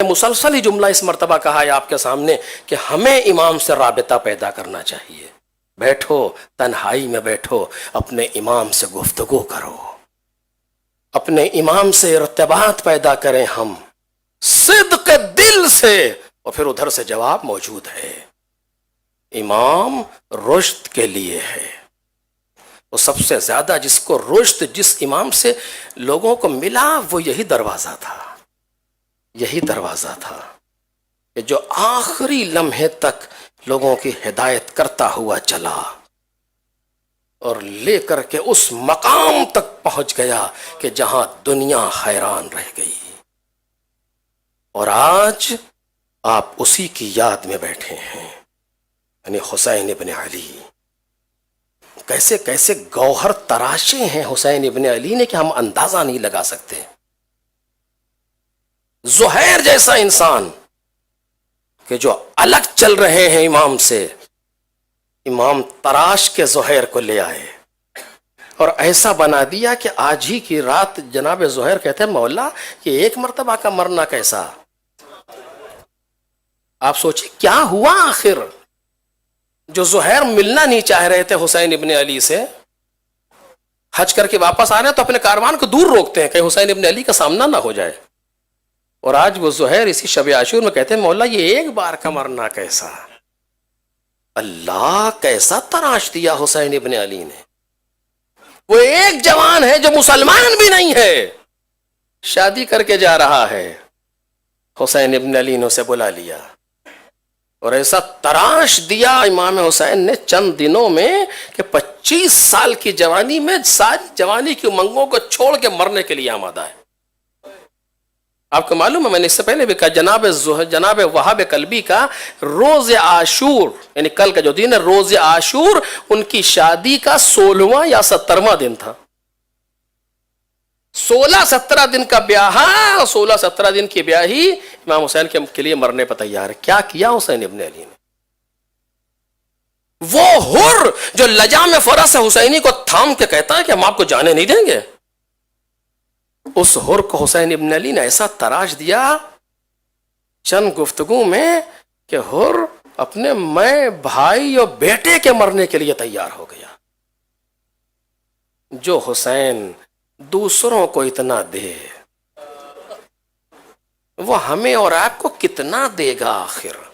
مسلسل ہی جملہ اس مرتبہ کہا ہے آپ کے سامنے کہ ہمیں امام سے رابطہ پیدا کرنا چاہیے. بیٹھو، تنہائی میں بیٹھو، اپنے امام سے گفتگو کرو، اپنے امام سے ارتباط پیدا کریں ہم صدق دل سے، اور پھر ادھر سے جواب موجود ہے. امام رشد کے لیے ہے. وہ سب سے زیادہ جس کو رشد، جس امام سے لوگوں کو ملا، وہ یہی دروازہ تھا، یہی دروازہ تھا کہ جو آخری لمحے تک لوگوں کی ہدایت کرتا ہوا چلا اور لے کر کے اس مقام تک پہنچ گیا کہ جہاں دنیا حیران رہ گئی. اور آج آپ اسی کی یاد میں بیٹھے ہیں، یعنی حسین ابن علی. کیسے کیسے گوہر تراشے ہیں حسین ابن علی نے کہ ہم اندازہ نہیں لگا سکتے. زہیر جیسا انسان کہ جو الگ چل رہے ہیں امام سے، امام تراش کے زہیر کو لے آئے اور ایسا بنا دیا کہ آج ہی کی رات جناب زہیر کہتے ہیں مولا یہ ایک مرتبہ کا مرنا کیسا. آپ سوچیں کیا ہوا آخر. جو زہیر ملنا نہیں چاہ رہے تھے حسین ابن علی سے، حج کر کے واپس آ رہے ہیں تو اپنے کاروان کو دور روکتے ہیں کہ حسین ابن علی کا سامنا نہ ہو جائے. اور آج وہ زہیر اسی شب عاشور میں کہتے ہیں مولا یہ ایک بار کا مرنا کیسا. اللہ کیسا تراش دیا حسین ابن علی نے. وہ ایک جوان ہے جو مسلمان بھی نہیں ہے، شادی کر کے جا رہا ہے، حسین ابن علی نے اسے بلا لیا اور ایسا تراش دیا امام حسین نے چند دنوں میں کہ 25 سال کی جوانی میں ساری جوانی کی امنگوں کو چھوڑ کے مرنے کے لیے آمادہ ہے. آپ کو معلوم ہے میں نے اس سے پہلے بھی کہا جناب وہاب کلبی کا روز عاشور، یعنی کل کا جو دن ہے روز عاشور، ان کی شادی کا 16واں یا 17واں دن تھا. 16-17 دن کا بیاہ، 16-17 دن کی بیاہی امام حسین کے لیے مرنے پر تیار ہے. کیا کیا حسین ابن علی نے. وہ حر جو لجام فرس حسینی کو تھام کے کہتا ہے کہ ہم آپ کو جانے نہیں دیں گے، اس حر کو حسین ابن علی نے ایسا تراش دیا چند گفتگو میں کہ حر اپنے میں بھائی اور بیٹے کے مرنے کے لیے تیار ہو گیا. جو حسین دوسروں کو اتنا دے وہ ہمیں اور آپ کو کتنا دے گا آخر.